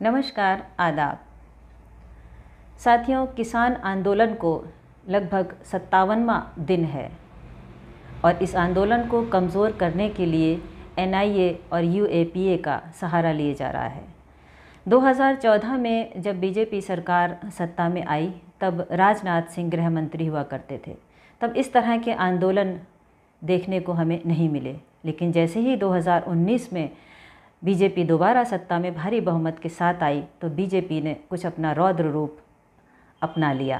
नमस्कार, आदाब। साथियों, किसान आंदोलन को लगभग 57वां दिन है और इस आंदोलन को कमज़ोर करने के लिए एनआईए और यूएपीए का सहारा लिया जा रहा है। 2014 में जब बीजेपी सरकार सत्ता में आई तब राजनाथ सिंह गृह मंत्री हुआ करते थे। तब इस तरह के आंदोलन देखने को हमें नहीं मिले, लेकिन जैसे ही 2019 में बीजेपी दोबारा सत्ता में भारी बहुमत के साथ आई तो बीजेपी ने कुछ अपना रौद्र रूप अपना लिया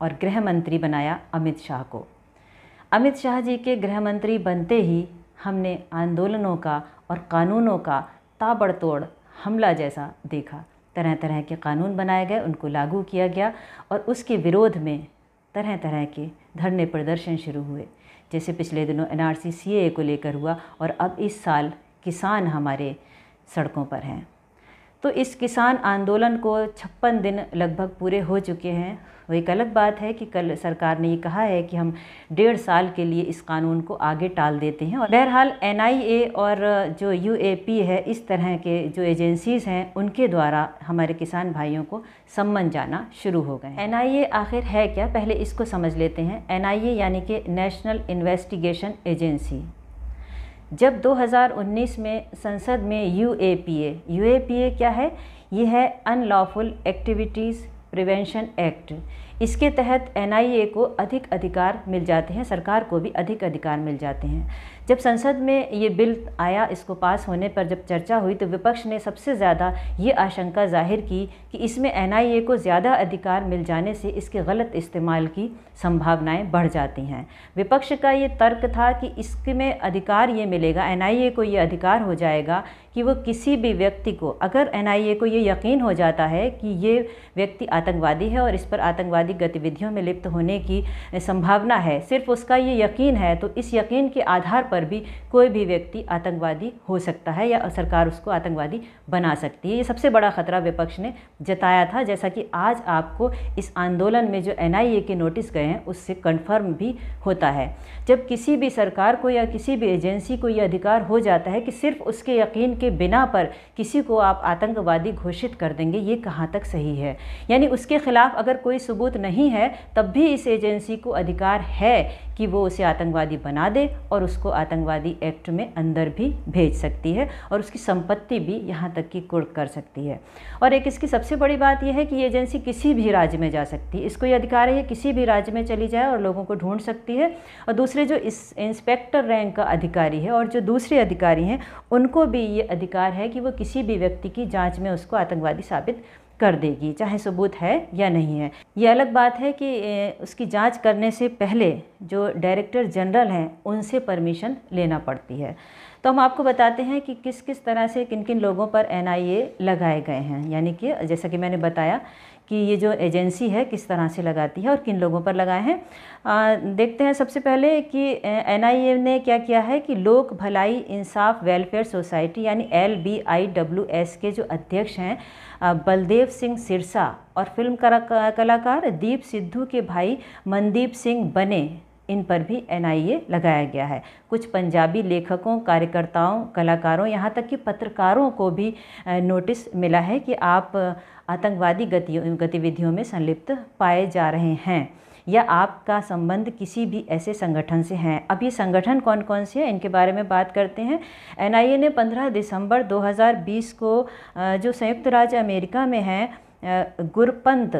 और गृह मंत्री बनाया अमित शाह को। अमित शाह जी के गृह मंत्री बनते ही हमने आंदोलनों का और कानूनों का ताबड़तोड़ हमला जैसा देखा। तरह तरह के कानून बनाए गए, उनको लागू किया गया और उसके विरोध में तरह तरह के धरने प्रदर्शन शुरू हुए, जैसे पिछले दिनों एनआरसी सीएए को लेकर हुआ और अब इस साल किसान हमारे सड़कों पर हैं। तो इस किसान आंदोलन को 56 दिन लगभग पूरे हो चुके हैं। वो एक अलग बात है कि कल सरकार ने ये कहा है कि हम 1.5 साल के लिए इस कानून को आगे टाल देते हैं। और बहरहाल एनआईए और जो यूएपी है, इस तरह के जो एजेंसीज़ हैं, उनके द्वारा हमारे किसान भाइयों को सम्मन जाना शुरू हो गए। एनआईए आखिर है क्या, पहले इसको समझ लेते हैं। एनआईए यानी कि नेशनल इन्वेस्टिगेशन एजेंसी। जब 2019 में संसद में यूएपीए क्या है? ये है अनलॉफुल एक्टिविटीज़ प्रिवेंशन एक्ट। इसके तहत एनआईए को अधिक अधिकार मिल जाते हैं, सरकार को भी अधिक अधिकार मिल जाते हैं। जब संसद में ये बिल आया, इसको पास होने पर जब चर्चा हुई तो विपक्ष ने सबसे ज़्यादा ये आशंका जाहिर की कि इसमें एनआईए को ज़्यादा अधिकार मिल जाने से इसके गलत इस्तेमाल की संभावनाएं बढ़ जाती हैं। विपक्ष का ये तर्क था कि इसमें अधिकार ये मिलेगा, एनआईए को ये अधिकार हो जाएगा कि वो किसी भी व्यक्ति को, अगर एनआईए को ये यकीन हो जाता है कि ये व्यक्ति आतंकवादी है और इस पर आतंकवादी गतिविधियों में लिप्त होने की संभावना है, सिर्फ उसका ये यकीन है, तो इस यकीन के आधार पर भी कोई भी व्यक्ति आतंकवादी हो सकता है या सरकार उसको आतंकवादी बना सकती है। ये सबसे बड़ा खतरा विपक्ष ने जताया था, जैसा कि आज आपको इस आंदोलन में जो एनआईए के नोटिस गए हैं उससे कन्फर्म भी होता है। जब किसी भी सरकार को या किसी भी एजेंसी को ये अधिकार हो जाता है कि सिर्फ उसके यकीन के बिना पर किसी को आप आतंकवादी घोषित कर देंगे, ये कहाँ तक सही है? यानी उसके खिलाफ अगर कोई सबूत नहीं है तब भी इस एजेंसी को अधिकार है कि वो उसे आतंकवादी बना दे और उसको आतंकवादी एक्ट में अंदर भी भेज सकती है और उसकी संपत्ति भी यहाँ तक कि कुर्क कर सकती है। और एक इसकी सबसे बड़ी बात यह है कि ये एजेंसी किसी भी राज्य में जा सकती है। इसको ये अधिकार है ये किसी भी राज्य में चली जाए और लोगों को ढूंढ सकती है। और दूसरे जो इस इंस्पेक्टर रैंक का अधिकारी है और जो दूसरे अधिकारी हैं, उनको भी ये अधिकार है कि वो किसी भी व्यक्ति की जाँच में उसको आतंकवादी साबित कर देगी, चाहे सबूत है या नहीं है। ये अलग बात है कि उसकी जांच करने से पहले जो डायरेक्टर जनरल हैं उनसे परमिशन लेना पड़ती है। तो हम आपको बताते हैं कि किस किस तरह से किन किन लोगों पर एनआईए लगाए गए हैं, यानी कि जैसा कि मैंने बताया कि ये जो एजेंसी है किस तरह से लगाती है और किन लोगों पर लगाए हैं। देखते हैं सबसे पहले कि एनआईए ने क्या किया है कि लोक भलाई इंसाफ वेलफेयर सोसाइटी यानी LBIWS के जो अध्यक्ष हैं बलदेव सिंह सिरसा और फिल्म कलाकार दीप सिद्धू के भाई मनदीप सिंह बने, इन पर भी एनआईए लगाया गया है। कुछ पंजाबी लेखकों, कार्यकर्ताओं, कलाकारों, यहाँ तक कि पत्रकारों को भी नोटिस मिला है कि आप आतंकवादी गतिविधियों में संलिप्त पाए जा रहे हैं या आपका संबंध किसी भी ऐसे संगठन से है। अब ये संगठन कौन कौन से हैं, इनके बारे में बात करते हैं। एनआईए ने 15 दिसंबर 2020 को जो संयुक्त राज्य अमेरिका में है गुरपंत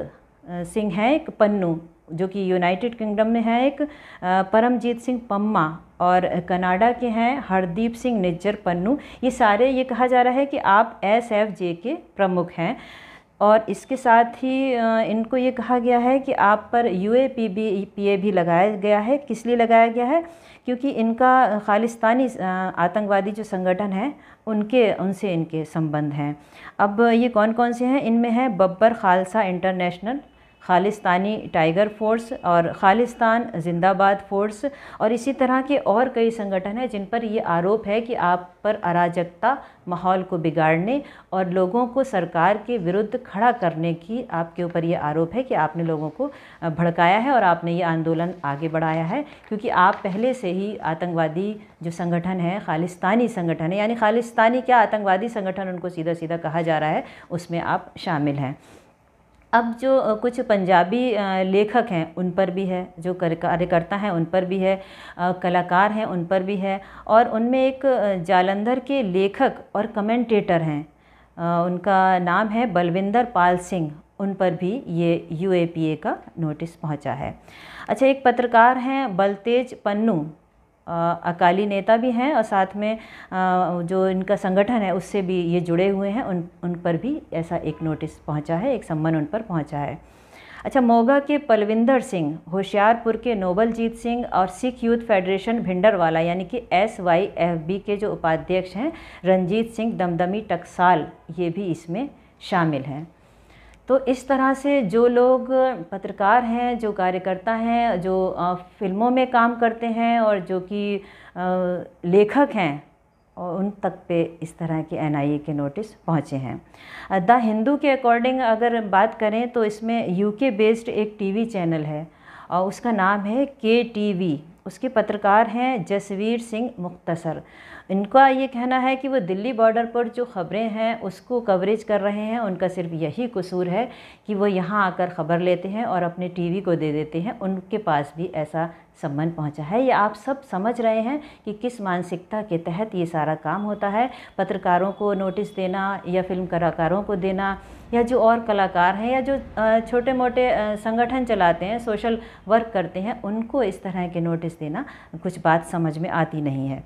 सिंह हैं एक पन्नू, जो कि यूनाइटेड किंगडम में है एक परमजीत सिंह पम्मा और कनाडा के हैं हरदीप सिंह निज्जर पन्नू। ये सारे, ये कहा जा रहा है कि आप SFJ के प्रमुख हैं और इसके साथ ही इनको ये कहा गया है कि आप पर यूएपीए भी लगाया गया है। किस लिए लगाया गया है? क्योंकि इनका खालिस्तानी आतंकवादी जो संगठन है उनसे इनके संबंध हैं। अब ये कौन कौन से हैं? इनमें है Babbar Khalsa international, Khalistani tiger force और खालिस्तान जिंदाबाद फोर्स और इसी तरह के और कई संगठन हैं जिन पर ये आरोप है कि आप पर अराजकता, माहौल को बिगाड़ने और लोगों को सरकार के विरुद्ध खड़ा करने की आपके ऊपर ये आरोप है कि आपने लोगों को भड़काया है और आपने ये आंदोलन आगे बढ़ाया है, क्योंकि आप पहले से ही आतंकवादी जो संगठन है, खालिस्तानी संगठन है, यानी खालिस्तानी क्या आतंकवादी संगठन उनको सीधा सीधा कहा जा रहा है, उसमें आप शामिल हैं। अब जो कुछ पंजाबी लेखक हैं उन पर भी है, जो कार्यकर्ता हैं उन पर भी है, कलाकार हैं उन पर भी है, और उनमें एक जालंधर के लेखक और कमेंटेटर हैं, उनका नाम है बलविंदर पाल सिंह, उन पर भी ये UAPA का नोटिस पहुंचा है। अच्छा, एक पत्रकार हैं बलतेज पन्नू, अकाली नेता भी हैं और साथ में जो इनका संगठन है उससे भी ये जुड़े हुए हैं, उन पर भी ऐसा एक नोटिस पहुंचा है, एक सम्मन उन पर पहुंचा है। अच्छा, मोगा के पलविंदर सिंह, होशियारपुर के नोबलजीत सिंह और सिख यूथ फेडरेशन भिंडरवाला यानी कि SYFB के जो उपाध्यक्ष हैं रंजीत सिंह दमदमी टकसाल, ये भी इसमें शामिल हैं। तो इस तरह से जो लोग पत्रकार हैं, जो कार्यकर्ता हैं, जो फिल्मों में काम करते हैं और जो कि लेखक हैं, और उन तक पे इस तरह के NIA के नोटिस पहुँचे हैं। द हिंदू के अकॉर्डिंग अगर बात करें तो इसमें UK बेस्ड एक TV चैनल है और उसका नाम है KTV, उसके पत्रकार हैं जसवीर सिंह मुख्तसर। इनका ये कहना है कि वो दिल्ली बॉर्डर पर जो ख़बरें हैं उसको कवरेज कर रहे हैं, उनका सिर्फ यही कसूर है कि वो यहाँ आकर ख़बर लेते हैं और अपने TV को दे देते हैं, उनके पास भी ऐसा सम्मन पहुंचा है। ये आप सब समझ रहे हैं कि किस मानसिकता के तहत ये सारा काम होता है। पत्रकारों को नोटिस देना या फिल्म कलाकारों को देना या जो और कलाकार हैं या जो छोटे मोटे संगठन चलाते हैं, सोशल वर्क करते हैं, उनको इस तरह के नोटिस देना कुछ बात समझ में आती नहीं है।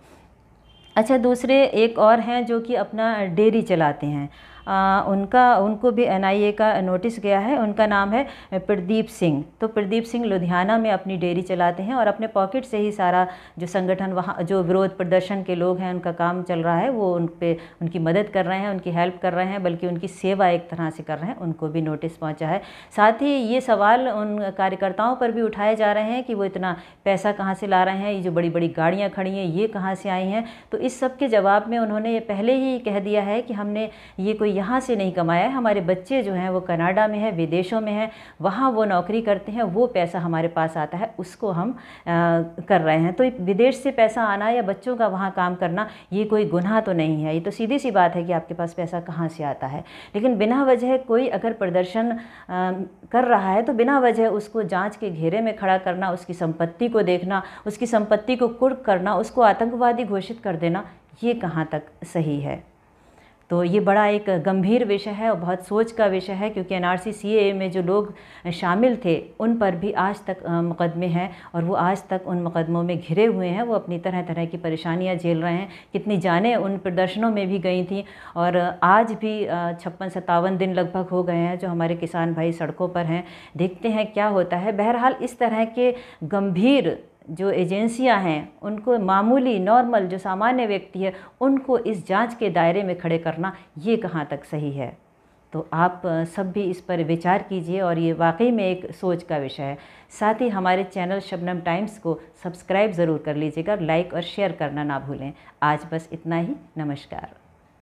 अच्छा, दूसरे एक और हैं जो कि अपना डेयरी चलाते हैं, उनको भी NIA का नोटिस गया है। उनका नाम है प्रदीप सिंह। तो प्रदीप सिंह लुधियाना में अपनी डेयरी चलाते हैं और अपने पॉकेट से ही सारा जो संगठन वहाँ जो विरोध प्रदर्शन के लोग हैं उनका काम चल रहा है, वो उनकी मदद कर रहे हैं, उनकी हेल्प कर रहे हैं, बल्कि उनकी सेवा एक तरह से कर रहे हैं, उनको भी नोटिस पहुँचा है। साथ ही ये सवाल उन कार्यकर्ताओं पर भी उठाए जा रहे हैं कि वो इतना पैसा कहाँ से ला रहे हैं, ये जो बड़ी बड़ी गाड़ियाँ खड़ी हैं ये कहाँ से आई हैं। तो इस सब के जवाब में उन्होंने ये पहले ही कह दिया है कि हमने ये कोई यहाँ से नहीं कमाया है, हमारे बच्चे जो हैं वो कनाडा में हैं, विदेशों में हैं, वहाँ वो नौकरी करते हैं, वो पैसा हमारे पास आता है, उसको हम कर रहे हैं। तो विदेश से पैसा आना या बच्चों का वहाँ काम करना ये कोई गुनाह तो नहीं है, ये तो सीधी सी बात है कि आपके पास पैसा कहाँ से आता है। लेकिन बिना वजह कोई अगर प्रदर्शन कर रहा है तो बिना वजह उसको जाँच के घेरे में खड़ा करना, उसकी संपत्ति को देखना, उसकी संपत्ति को कुर्क करना, उसको आतंकवादी घोषित कर देना, ये कहाँ तक सही है। तो ये बड़ा एक गंभीर विषय है और बहुत सोच का विषय है, क्योंकि NRC CAA में जो लोग शामिल थे उन पर भी आज तक मुकदमे हैं और वो आज तक उन मुकदमों में घिरे हुए हैं, वो अपनी तरह तरह की परेशानियां झेल रहे हैं। कितनी जानें उन प्रदर्शनों में भी गई थी और आज भी 56-57 दिन लगभग हो गए हैं जो हमारे किसान भाई सड़कों पर हैं। देखते हैं क्या होता है। बहरहाल इस तरह के गंभीर जो एजेंसियां हैं उनको मामूली नॉर्मल जो सामान्य व्यक्ति है उनको इस जांच के दायरे में खड़े करना ये कहाँ तक सही है। तो आप सब भी इस पर विचार कीजिए और ये वाकई में एक सोच का विषय है। साथ ही हमारे चैनल शबनम टाइम्स को सब्सक्राइब ज़रूर कर लीजिएगा, लाइक और शेयर करना ना भूलें। आज बस इतना ही। नमस्कार।